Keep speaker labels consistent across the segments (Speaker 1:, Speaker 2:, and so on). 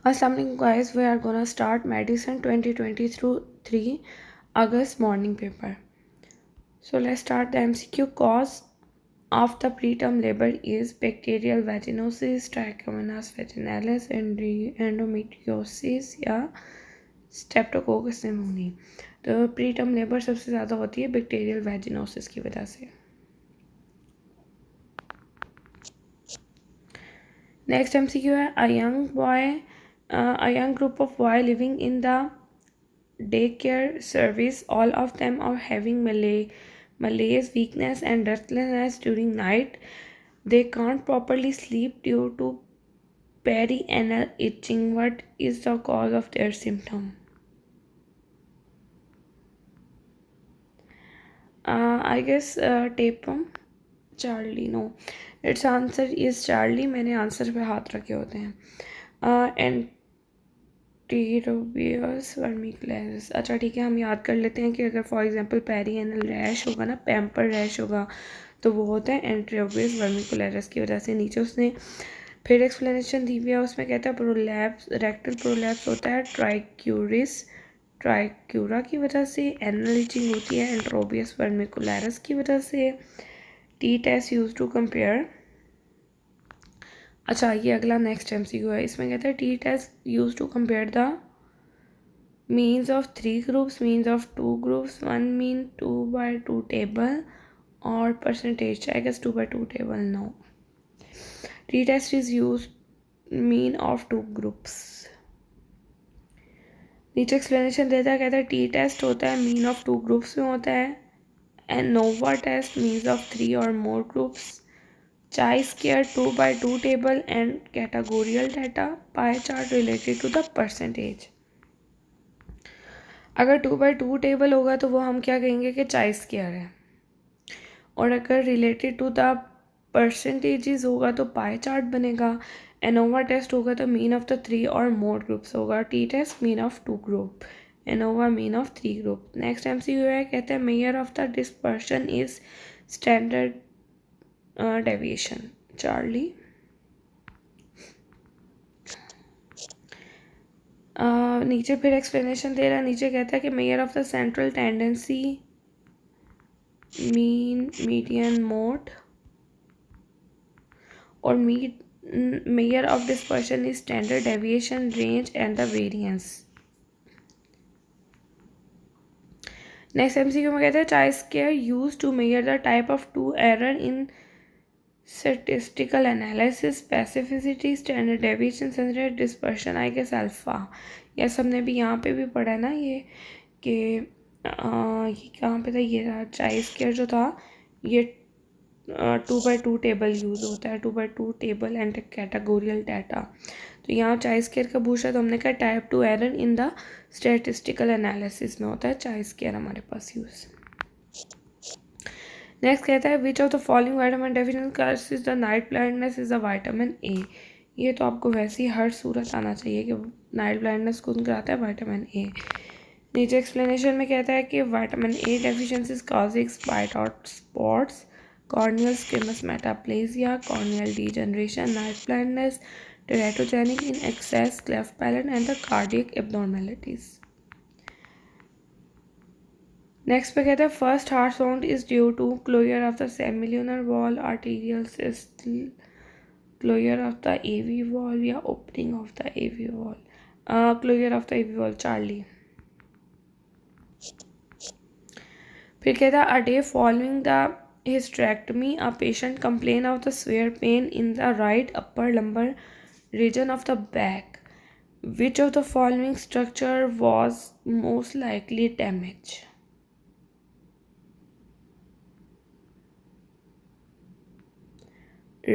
Speaker 1: Assalamualaikum guys, we are gonna start medicine 2023 August morning paper. So let's start the MCQ. Cause of the preterm labor is bacterial vaginosis, trichomonas vaginalis, endometriosis या streptococcus pneumonia. तो preterm labour सबसे ज़्यादा होती है bacterial वैजिनोसिस की वजह से. Next MCQ है a young group of boy living in the daycare service. All of them are having malaise, weakness and restlessness during night. They can't properly sleep due to perianal itching. What is the cause of their symptom? I guess tapeworm. Charlie, no. Its answer is Charlie. मैंने answer पे हाथ रखे होते हैं. Enterobius वर्मिकुलरिस. अच्छा ठीक है, हम याद कर लेते हैं कि अगर फॉर एग्जांपल पेरिएनल रैश होगा ना, पैम्पर रैश होगा, तो वो होता है एंटीरोबियस वर्मिकुलरिस की वजह से. नीचे उसने फिर एक्सप्लेनेशन दी हुई है, उसमें कहता है प्रोलैप्स, रेक्टल प्रोलैप्स होता है ट्राइक्यूरा की वजह से. एनल इचिंग होती है एंटीरोबियस वर्मिकुलरिस की वजह से. T test use to compare. अच्छा ये अगला नेक्स्ट MCQ है. इसमें कहता है T test use to compare the means of 3 groups, means of 2 groups, 1 mean 2/2 table और percentage. I guess 2/2 table. No, T test is use mean of 2 groups. नीचे explanation देता है, कहता है टी टेस्ट होता है मीन ऑफ 2 ग्रुप्स में होता है. ANOVA test means of 3 or more groups. Chi-square 2/2 table and categorical data. Pie chart related to the percentage. अगर 2/2 टेबल होगा तो वो हम क्या कहेंगे कि chi-square है, और अगर रिलेटेड टू द परसेंटेजेस होगा तो पाई चार्ट बनेगा. ANOVA टेस्ट होगा तो मीन ऑफ द 3 और मोर ग्रुप्स होगा. T test mean of 2 group. ANOVA mean of 3 group. Next MCQ है, कहते हैं measure of the dispersion is standard deviation. Charlie. नीचे फिर एक्सप्लेनेशन दे रहा है. नीचे कहता है कि major of the central tendency, mean, median, mode, और measure of dispersion is standard deviation, range and the variance. Next MCQ में कहते हैं chi-square used to measure the type of 2 error in statistical analysis, specificity, standard deviation, standard dispersion. I guess alpha. Yes, हमने भी यहाँ पे भी पढ़ा है ना ये कि ये कहाँ पे था, ये था chi-square जो था, ये 2/2 टेबल यूज़ होता है. 2/2 टेबल एंड कैटेगोरियल डाटा. तो यहाँ chi-square का पूछा तो हमने कहा type 2 error in the statistical analysis में होता है chi-square हमारे पास यूज़. नेक्स्ट कहता है which of the following vitamin deficiency causes the night blindness is the vitamin A. ये तो आपको वैसे ही हर सूरत आना चाहिए कि नाइट ब्लाइंडनेस कौन कराता है, विटामिन ए. नीचे एक्सप्लेनेशन में कहता है कि vitamin A deficiency causes white out spots, corneal squamous metaplasia, corneal degeneration, night blindness, teratogenic in excess, cleft palate and the cardiac abnormalities. Next पे कहता है first heart sound is due to closure of the semilunar wall, arterial systole, closure of the AV wall या opening of the AV wall. Closure of the AV wall. Charlie. फिर कहता है a day following the hysterectomy, a patient complained of the severe pain in the right upper lumbar region of the back. Which of the following structure was most likely damaged?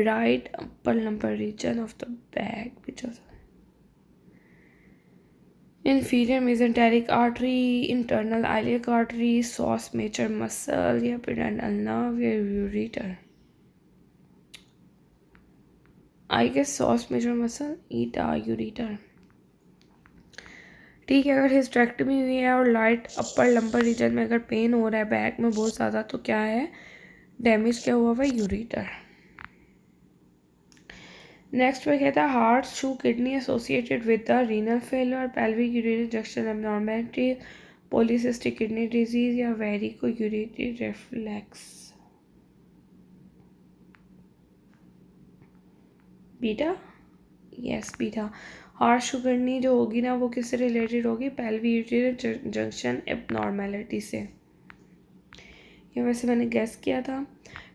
Speaker 1: Right upper lumbar region of the back. Which of the inferior mesenteric artery, internal iliac artery, psoas major muscle या pudendal nerve या ureter. I guess psoas major muscle, eta ureter. ठीक है, अगर hysterectomy हुई है और light अपर lumbar region में अगर पेन हो रहा है बैक में बहुत ज़्यादा, तो क्या है, डैमेज क्या हुआ हुआ है, यूरेटर. नेक्स्ट पे कहता है horseshoe kidney associated with the renal failure, pelvic urinary junction abnormality, polycystic kidney disease या vesico urinary reflux. Beta, yes beta. Horseshoe kidney जो होगी ना वो किससे रिलेटेड होगी, पेल्विक यूरिनरी जंक्शन एब्नॉर्मेलिटी से। ये वैसे मैंने गेस किया था।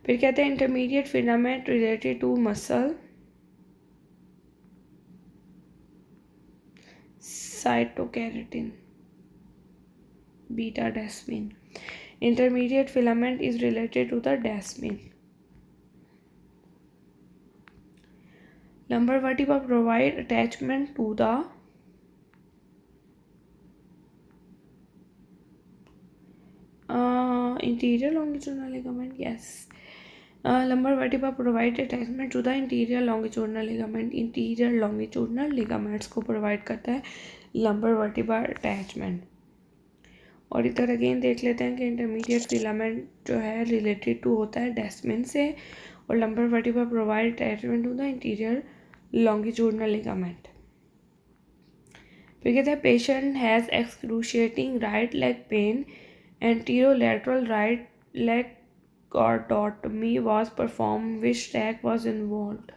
Speaker 1: फिर कहते हैं intermediate filament related to muscle, cytokeratin, beta desmin. Intermediate filament is related to the desmin. lumbar vertebra provide attachment to the interior longitudinal ligament, yes. Lumbar vertebra provide attachment to the interior longitudinal ligament, interior longitudinal ligaments को provide करता है lumbar vertebra attachment। और इधर again देख लेते हैं कि intermediate filament जो है रिलेटेड टू होता है डेस्मिन से, और lumbar vertebra provide attachment to the anterior longitudinal ligament. फिर कहते हैं patient has excruciating right leg pain, anterolateral right leg cordotomy was perform, which tract was involved.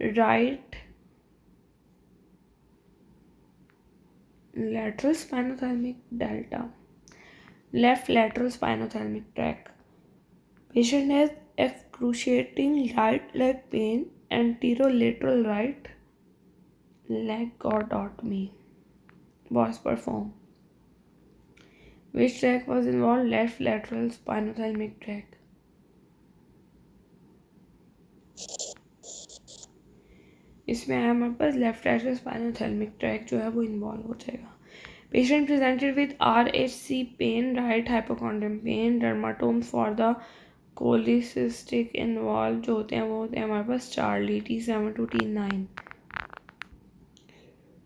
Speaker 1: Right lateral spinothalamic delta, left lateral spinothalamic tract. Patient has excruciating right leg pain, anterolateral right leg cordotomy was performed. Which tract was involved? Left lateral spinothalamic tract. इसमें आया हमारे पास left lateral spinothalamic tract जो है वो involve हो जाएगा। Patient presented with RHC pain, right hypochondrium pain, dermatomes for the cholecystic involve जो होते हैं वो होते हैं हमारे पास Charlie T7 to T9।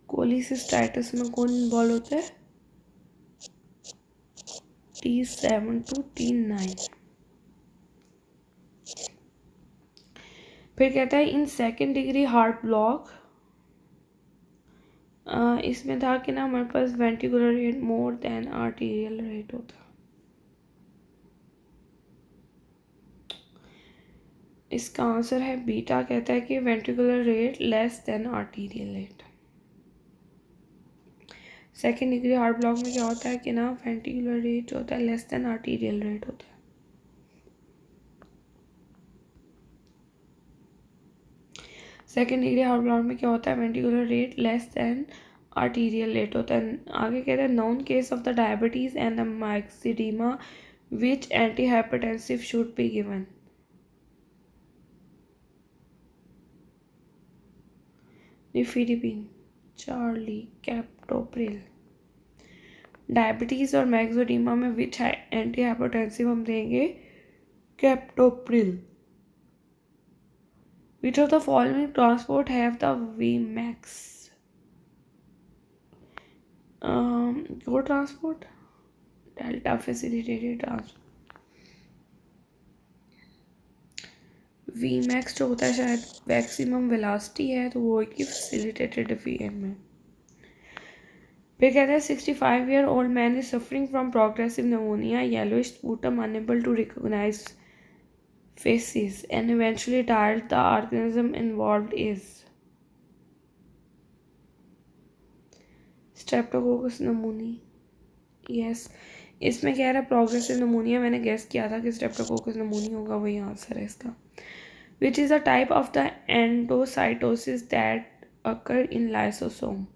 Speaker 1: Cholecystitis में कौन इन्वॉल्व होता है? T7 to T9। फिर कहता है in second degree heart block, इसमें था कि ना हमारे पास ventricular rate more than arterial rate होता। इसका आंसर है बीटा, कहता है कि ventricular rate less than arterial rate. Second degree heart block में क्या होता है कि ना वेंट्रिकुलर रेट जो होता है लेस देन आर्टीरियल रेट होता है। सेकेंड डिग्री हार्ट ब्लॉक में क्या होता है, ventricular rate less than arterial rate होता है। आगे कहते हैं known case of the diabetes and the myxoedema which anti hypertensive should be given. Nifedipine, Charlie, captopril. Diabetes और मैक्सोडीमा में विच एंटी हाइपरटेंसिव हम देंगे? Captopril. Which of the following transport have the Vmax? Go transport, delta facilitated transport। Vmax जो होता है शायद maximum velocity है, तो वो एक फैसिलिटेटेड वीएम में। फिर कहते हैं 65-year-old man is suffering from progressive pneumonia, yellowish sputum, unable to recognize faces, and eventually died. The organism involved is Streptococcus pneumoniae, yes। इसमें कह रहा है प्रोग्रेसिव निमोनिया, मैंने गेस किया था कि स्ट्रेप्टोकोकस निमोनिया होगा, वही आंसर है इसका। Which is a type of the endocytosis that occur in lysosome.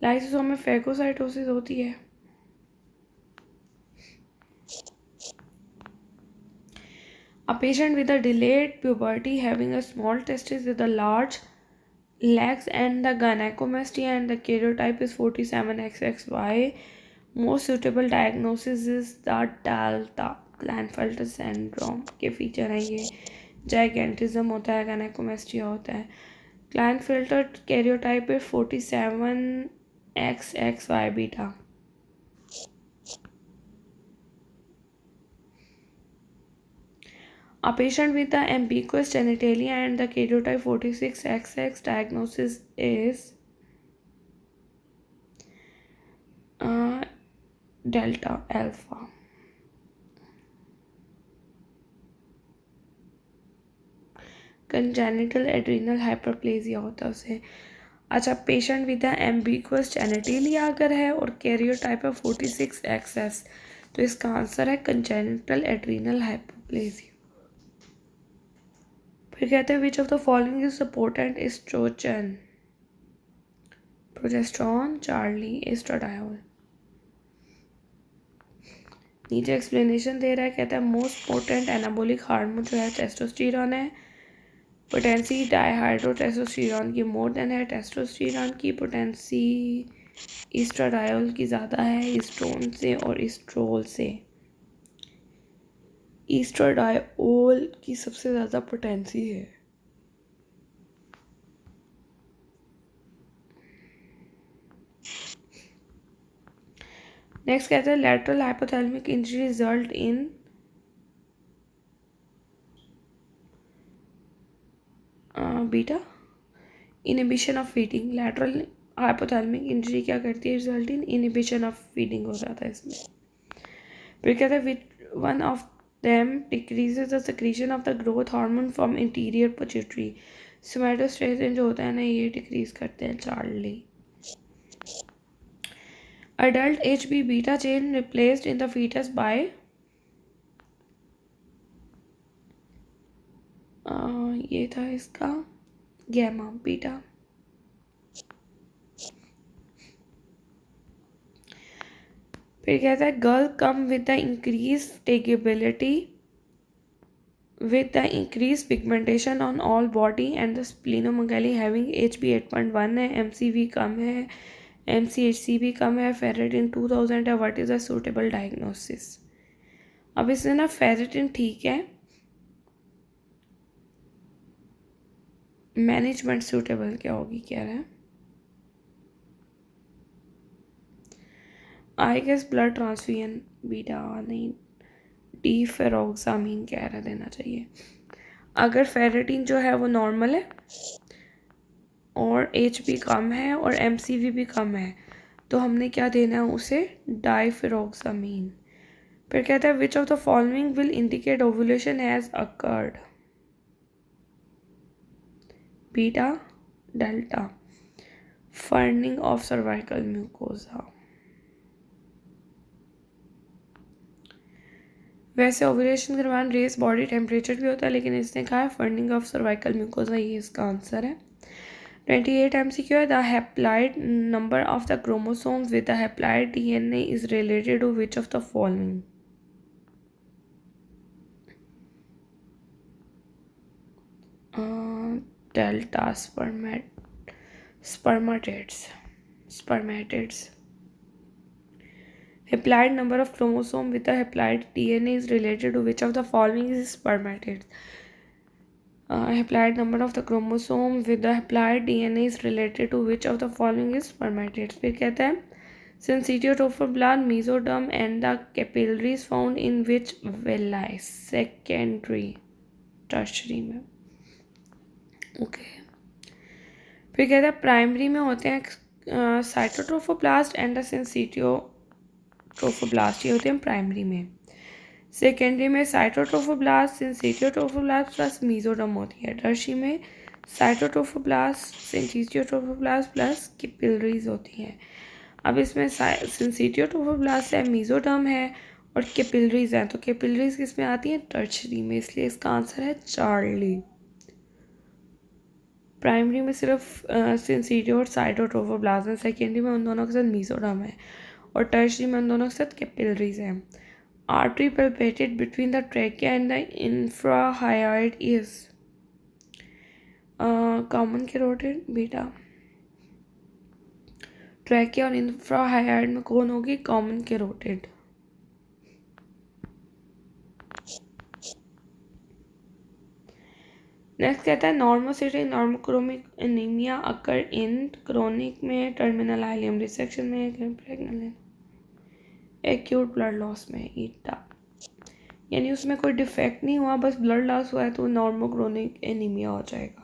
Speaker 1: Lysosome में फेगोसाइटोसिस होती है। A patient with a delayed puberty having a small testis with a large legs and the gynecomastia and the karyotype is 47XXY. Most suitable diagnosis is the delta Klinefelter syndrome के feature हैं ये। Gigantism होता है, gynecomastia होता है, client filter karyotype है 47XXY beta. A patient with the ambiguous genitalia and the karyotype 46XX diagnosis is delta alpha. Congenital adrenal hyperplasia होता है उसे। अच्छा, पेशेंट विद एम्बिगुअस जेनेटिलिया अगर है और कैरियोटाइप है 46XS, तो इसका आंसर है कंजेनिटल एड्रीनल हाइपोप्लेसिया। फिर कहते हैं which of the following is so potent oestrogen? Progesterone, Charlie, oestradiol. नीचे एक्सप्लेनेशन दे रहा है, कहता है मोस्ट पोटेंट एनाबोलिक हार्मोन जो है टेस्टोस्टेरॉन है। पोटेंसी डाईहाइड्रोटेस्टोस्टेरॉन की मोर देन है, टेस्टोस्टेरॉन की पोटेंसी एस्ट्राडायोल की ज़्यादा है ईस्ट्रोन से और ईस्ट्रोल से। एस्ट्राडायोल की सबसे ज़्यादा पोटेंसी है। नेक्स्ट कहते हैं lateral hypothalamic injury result in beta inhibition of feeding. Lateral hypothalamic injury क्या करती है? Result in inhibition of feeding हो जाता है इसमें। फिर कहते हैं which one of them decreases the secretion of the growth hormone from anterior pituitary. Somatostatin जो होता है ना, ये डिक्रीज करते हैं Charlie. Adult HB beta chain replaced in the fetus by ये था इसका गैमा बीटा। फिर कहता है girl come with the increase टेकेबिलिटी with the increased pigmentation on all body and the splenomegaly having HB 8.1 है, MCV कम है, MCHC भी कम है, फेरेटिन 2000 है। What is a suitable diagnosis? अब इसमें ना फेरेटिन ठीक है, मैनेजमेंट सूटेबल क्या होगी कह रहे हैं? I guess blood transfusion beta नहीं, डीफेरोक्सामीन कह रहा देना चाहिए। अगर फेरेटिन जो है वो नॉर्मल है और HB कम है और MCV भी कम है, तो हमने क्या देना है उसे? डाइफेरोक्सामीन। फिर कहता है which of the following will indicate ovulation has occurred? Beta, delta, ferning of cervical mucosa. वैसे ओवुलेशन के दौरान रेस बॉडी टेम्परेचर भी होता है, लेकिन इसने कहा है फर्निंग ऑफ सर्वाइकल म्यूकोसा, ये इसका आंसर है। 28 MCQ है the haploid number of the chromosomes with the haploid DNA is related to which of the following? Delta, spermatids. Haploid number of chromosome with the haploid DNA is related to which of the following is spermatids? Haploid number of the chromosome with the haploid DNA is related to which of the following is spermatids? फिर कहता है syncytial mesoderm and the capillaries found in which villi? Secondary, tertiary में। Okay. फिर कहता है primary में होते हैं साइटोट्रोफोब्लास्ट एंड सिंसिटियोट्रोफोब्लास्ट, ये होते हैं प्राइमरी में। सेकेंडरी में साइटोट्रोफोब्लास्ट, सिंसिटियोट्रोफोब्लास्ट प्लस मीजोडर्म होती है। टर्शियरी में साइटोट्रोफोब्लास्ट, सिंसिटियोट्रोफोब्लास्ट प्लस कैपिलरीज होती हैं। अब इसमें सिंसिटियोट्रोफोब्लास्ट है, मीजोडर्म है और कैपिलरीज हैं, तो कैपिलरीज किस में आती हैं? टर्शियरी में, इसलिए इसका आंसर है चार्ली। प्राइमरी में सिर्फ सिंसिटियो और साइटोट्रोफोब्लास्ट है, सेकेंडरी में उन दोनों के साथ मीजोडर्म है और टर्शियरी में उन दोनों के साथ कैपिलरीज हैं। Artery palpated between the trachea and the infrahyoid is common carotid beta. Trachea और इंफ्राहायोइड में कौन होगी? Common carotid. नेक्स्ट कहता है normocytic normochromic anaemia occur in chronic में, टर्मिनल हाइलियम रिसेक्शन में, प्रेग्नेंट एक्यूट ब्लड लॉस में, ईटा यानी उसमें कोई डिफेक्ट नहीं हुआ, बस ब्लड लॉस हुआ है तो नॉर्मोक्रोनिक एनीमिया हो जाएगा।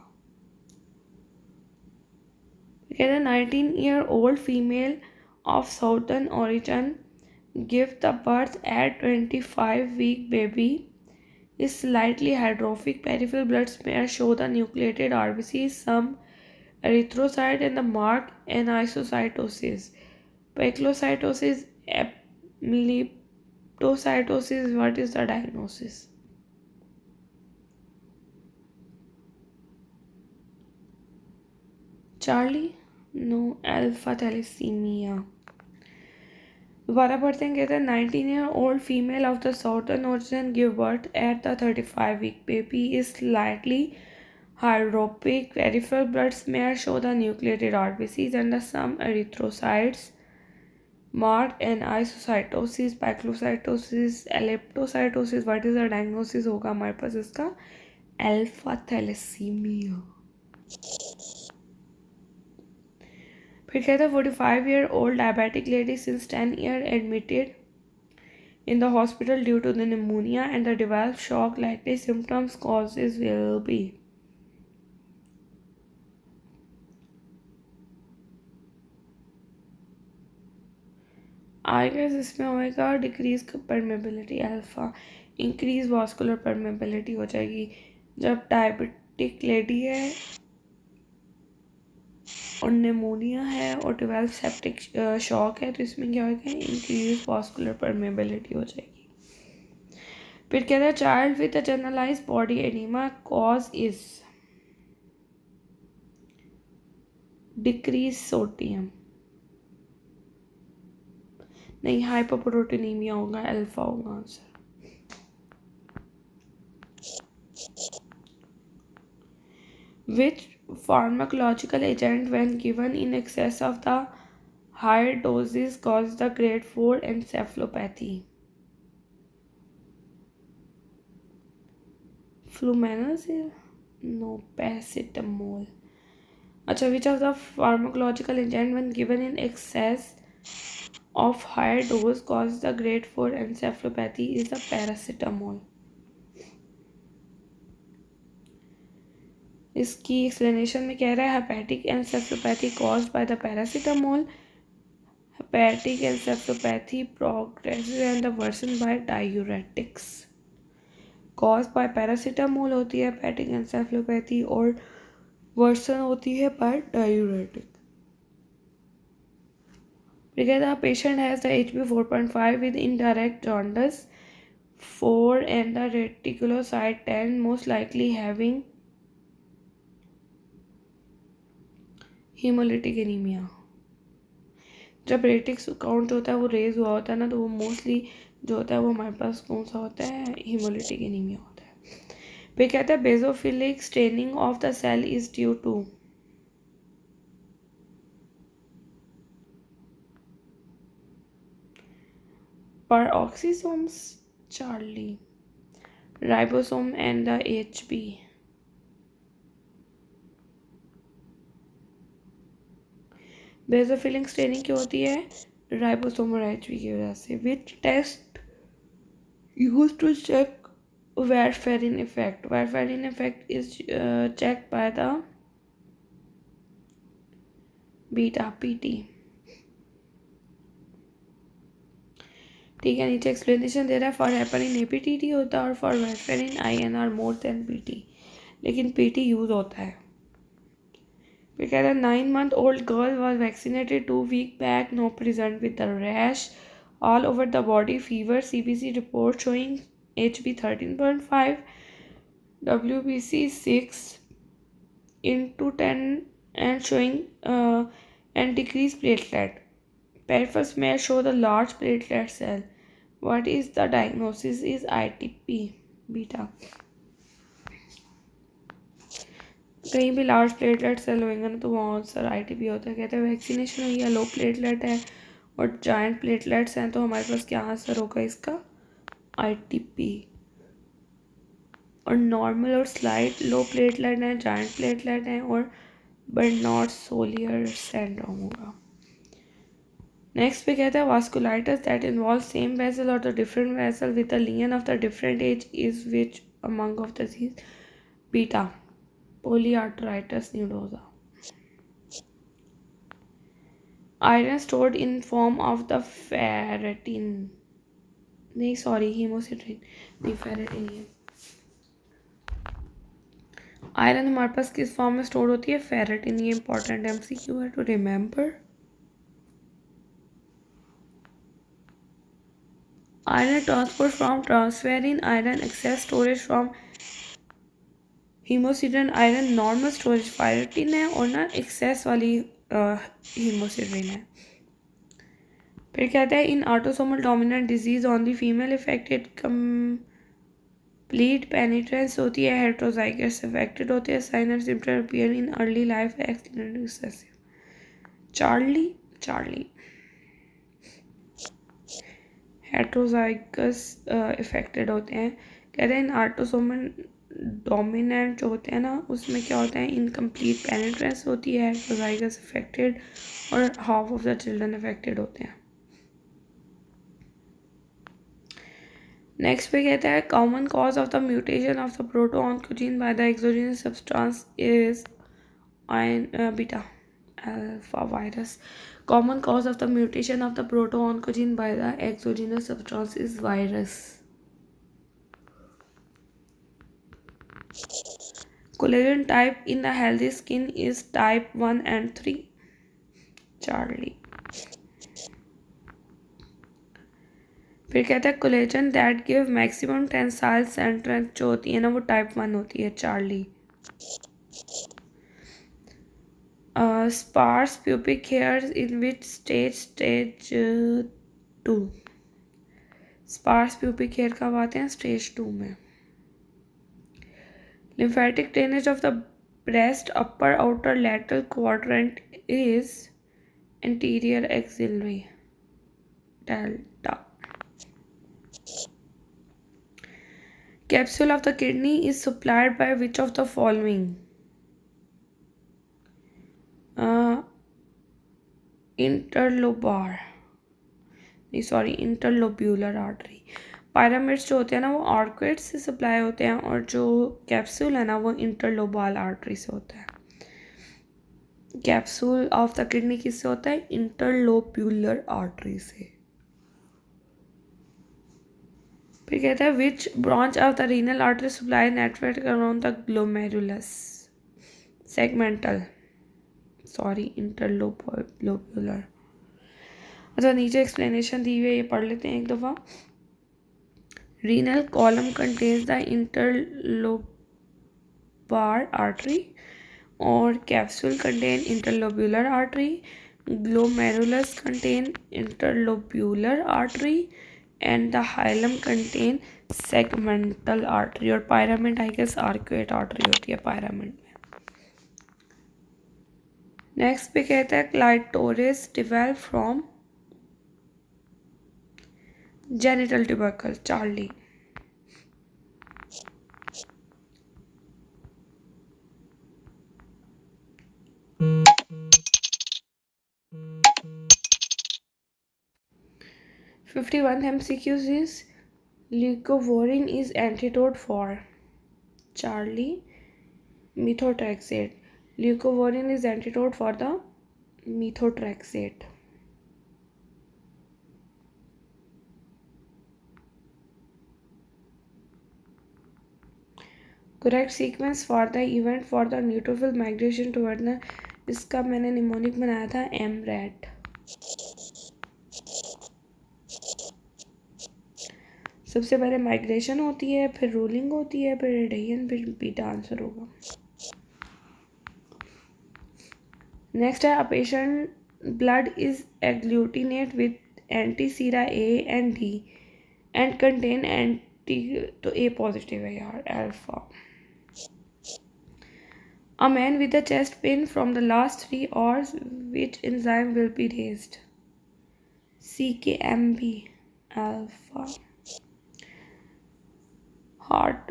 Speaker 1: कहते हैं 19-year-old female of southern origin give the birth eight 25-week baby is slightly hydrophic. Peripheral blood smear show the nucleated RBC, some erythrocyte and the marked anisocytosis. Peglocytosis, epileptocytosis. What is the diagnosis? Charlie? No, alpha thalassemia. दोबारा पढ़ते हैं। कहते हैं 19-year-old female of the southern origin give birth at the 35-week baby is slightly hydropic. Peripheral blood smear show the nucleated RBCs and the some erythrocytes marked anisocytosis, peglocytosis, eleptocytosis. What is the diagnosis होगा हमारे पास इसका? Alpha thalassaemia. फिर कहता है 45-year-old diabetic lady since 10 years admitted in the hospital due to the pneumonia and the developed shock. Likely symptoms causes will be I guess इसमें होएगा decrease permeability alpha, increase vascular permeability हो जाएगी। जब diabetic lady है और pneumonia है और develop septic shock है तो इसमें क्या होगा? इंक्रीज वास्कुलर परमेबिलिटी हो जाएगी। फिर कहता है child with a generalized body oedema cause is decrease sodium, नहीं हाइपोप्रोटीनीमिया होगा, अल्फा होगा answer. Which pharmacological agent when given in excess of the higher doses cause the grade 4 encephalopathy? Flumazenil? No, paracetamol. अच्छा, which of the pharmacological agent when given in excess of higher dose cause the grade 4 encephalopathy is the paracetamol. इसकी explanation में कह रहा है hepatic encephalopathy caused by the paracetamol, hepatic encephalopathy progressive and the worsen by diuretics. Caused by paracetamol होती है hepatic encephalopathy और worsen होती है by diuretic. Because the patient has the HB 4.5 with indirect jaundice 4 and the reticulocyte 10, most likely having hemolytic anemia. जब रेटिक्स count होता है वो raise हुआ होता है ना, तो वो मोस्टली जो होता है वो हमारे पास कौन सा होता है? हीमोलिटिक एनीमिया होता है। फिर कहता है basophilic staining of the cell is due to peroxisomes, Charlie, ribosome and the HB. Basophilic staining क्यों होती है? राइबोसोम और HB की वजह से। Which test use to check warfarin effect? Warfarin effect is checked by the beta PT. ठीक है, नीचे एक्सप्लेनेशन दे रहा है फॉर हेपरिन APTT होता है और for warfarin INR more than PT, लेकिन PT यूज होता है। फिर कह रहा है 9-month-old girl was vaccinated 2 weeks बैक, no present with the rash all over the body, fever, CBC report showing HB 13.5, WBC 6/10 and showing and decreased platelet. Peripheral smear show the large platelet cell. What is the diagnosis? Is ITP beta. कहीं भी large platelet cell होएंगे ना तो वहाँ answer ITP होता है। कहते हैं vaccination हुई है, लो प्लेटलेट है और जाइंट प्लेटलेट्स हैं, तो हमारे पास क्या आंसर होगा इसका? ITP। और नॉर्मल और स्लाइट लो प्लेटलेट हैं, जाइंट प्लेटलेट हैं और बर्नॉट सोलियर सिंड्रोम होगा। नेक्स्ट पे कहता है vasculitis that involve same vessel और the different vessel with the lesion of the different age is which among of disease beta polyarteritis nodosa. Iron stored in form of the ferritin, नहीं sorry haemosiderin, नहीं ferritin है। Iron हमारे पास किस form में store होती है? Ferritin. ये important MCQ है to remember. Iron transport from transferring iron, excess storage from hemosidin iron, normal storage ferritin है और ना excess वाली hemosidin है। फिर कहता है in autosomal dominant disease on the female affected complete penetrance होती है, heterozygous affected होते हैं, sign and symptom appear in early life, accident excessive। Charlie heterozygous affected होते हैं। कहते हैं इन ऑटोसोमल डोमिनेंट जो होते हैं ना उसमें क्या होता है, इनकम्प्लीट पेनिट्रेंस होती है, हेट्रोजाइगस इफेक्टेड और half of the children affected होते हैं। नेक्स्ट पे कहता है common cause of the mutation of the protooncogene by the exogenous substance is beta alpha virus. Common cause of the mutation of the proto-oncogene by the exogenous substance is virus. Collagen type in the healthy skin is type 1 and 3. Charlie. फिर कहता है collagen that give maximum tensile strength जो होती है ना वो type 1 होती है। Charlie. sparse pubic hairs in which stage 2। sparse pubic hair कब आते हैं? स्टेज 2 में। lymphatic drainage of the breast upper outer lateral quadrant is anterior axillary delta। capsule of the kidney is supplied by which of the following? Interlobular artery. Pyramids जो होते हैं ना वो arcuate से सप्लाई होते हैं और जो कैप्सूल है ना वो इंटरलोबाल आर्टरी से होता है। कैप्सूल ऑफ द किडनी किससे होता है? इंटरलोब्यूलर आर्टरी से। फिर कहता है which branch of the renal artery supply network around the glomerulus? Segmental, sorry interlobular. अच्छा नीचे एक्सप्लेनेशन दी हुई है, ये पढ़ लेते हैं एक दफ़ा। Renal column contains the interlobar artery और capsule contain interlobular artery, glomerulus contain interlobular artery and the hilum contain segmental artery. और pyramid I guess arcuate artery होती है पायरामिड में। नेक्स्ट पे कहता है clitoris develop from genital tubercle. Charlie. (51) MCQs is leucovorin is antidote for? Charlie. Methotrexate. Leucovorin is antidote for the methotrexate. Correct sequence for the event for the neutrophil migration toward the, इसका मैंने mnemonic बनाया था MRAT। सबसे पहले migration होती है, फिर ruling होती है, फिर एडेशन, फिर बीटा आंसर होगा। नेक्स्ट है a patient blood is agglutinate with anti sera A and D and contain anti, तो ए पॉजिटिव है यार, alpha. A man with a chest pain from the last 3 hours, which enzyme will be raised? CKMB alpha. Heart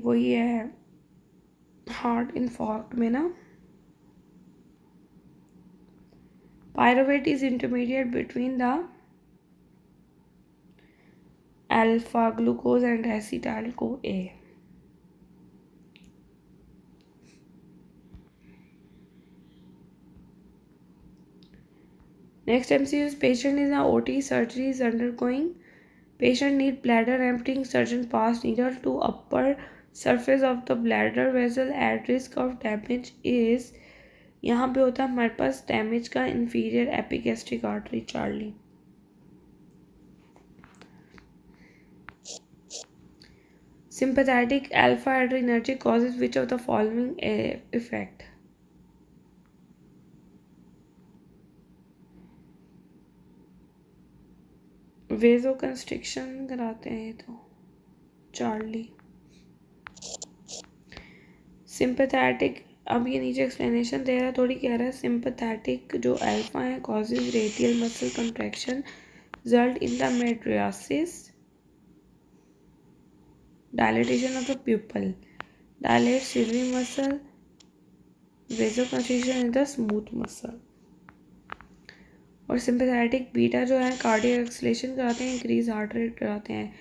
Speaker 1: वही है heart इन्फॉर्क्ट में ना। Pyruvate is intermediate between the alpha glucose and acetyl co A. Next MCU is patient is a OT surgery is undergoing. Patient need bladder emptying. Surgeon pass needle to upper surface of the bladder vessel at risk of damage is यहाँ पे होता है हमारे पास damage का inferior epigastric artery Charlie. Sympathetic alpha adrenergic causes which of the following effect? वेजोकंस्ट्रिक्शन कराते हैं तो Charlie. Sympathetic, अब ये नीचे एक्सप्लेनेशन दे रहा है, थोड़ी कह रहा है सिंपैथेटिक जो अल्फा है causes radial muscle contraction result in the mydriasis dilatation of the pupil dilate ciliary muscle vasoconstriction in the smooth muscle. और सिंपैथेटिक बीटा जो है कार्डियक एक्सलेशन कराते हैं इंक्रीज हार्ट रेट कराते हैं।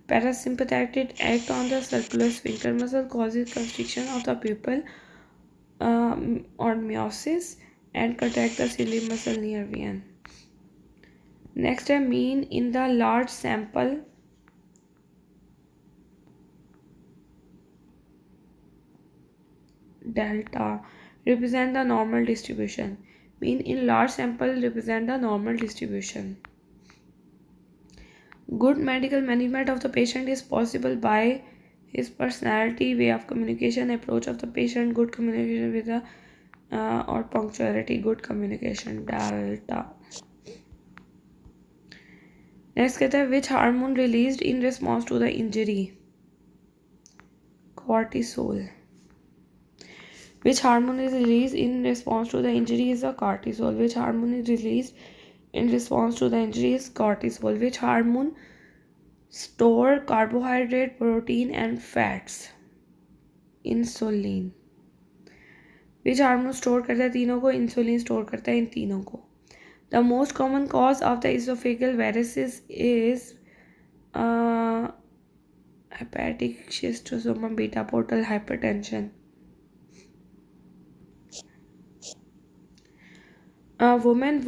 Speaker 1: Parasympathetic act on the circular sphincter muscle causes constriction of the pupal on meiosis and contract the ciliary muscle near VN. Next है mean in the large sample delta represent the normal distribution. Mean in large sample represent the normal distribution. Good medical management of the patient is possible by his personality, way of communication, approach of the patient, good communication with the or punctuality, good communication delta. Next कहता है which hormone released in response to the injury? Cortisol. Which hormone is released in response to the injury is the cortisol. Which hormone is released in response to the injury is cortisol. Which hormone store carbohydrate, protein and fats? Insulin. Which hormone store करता है तीनों को? Insulin store करता है इन तीनों को। The most common cause of the esophageal varices is hepatic schistosoma beta portal hypertension. A woman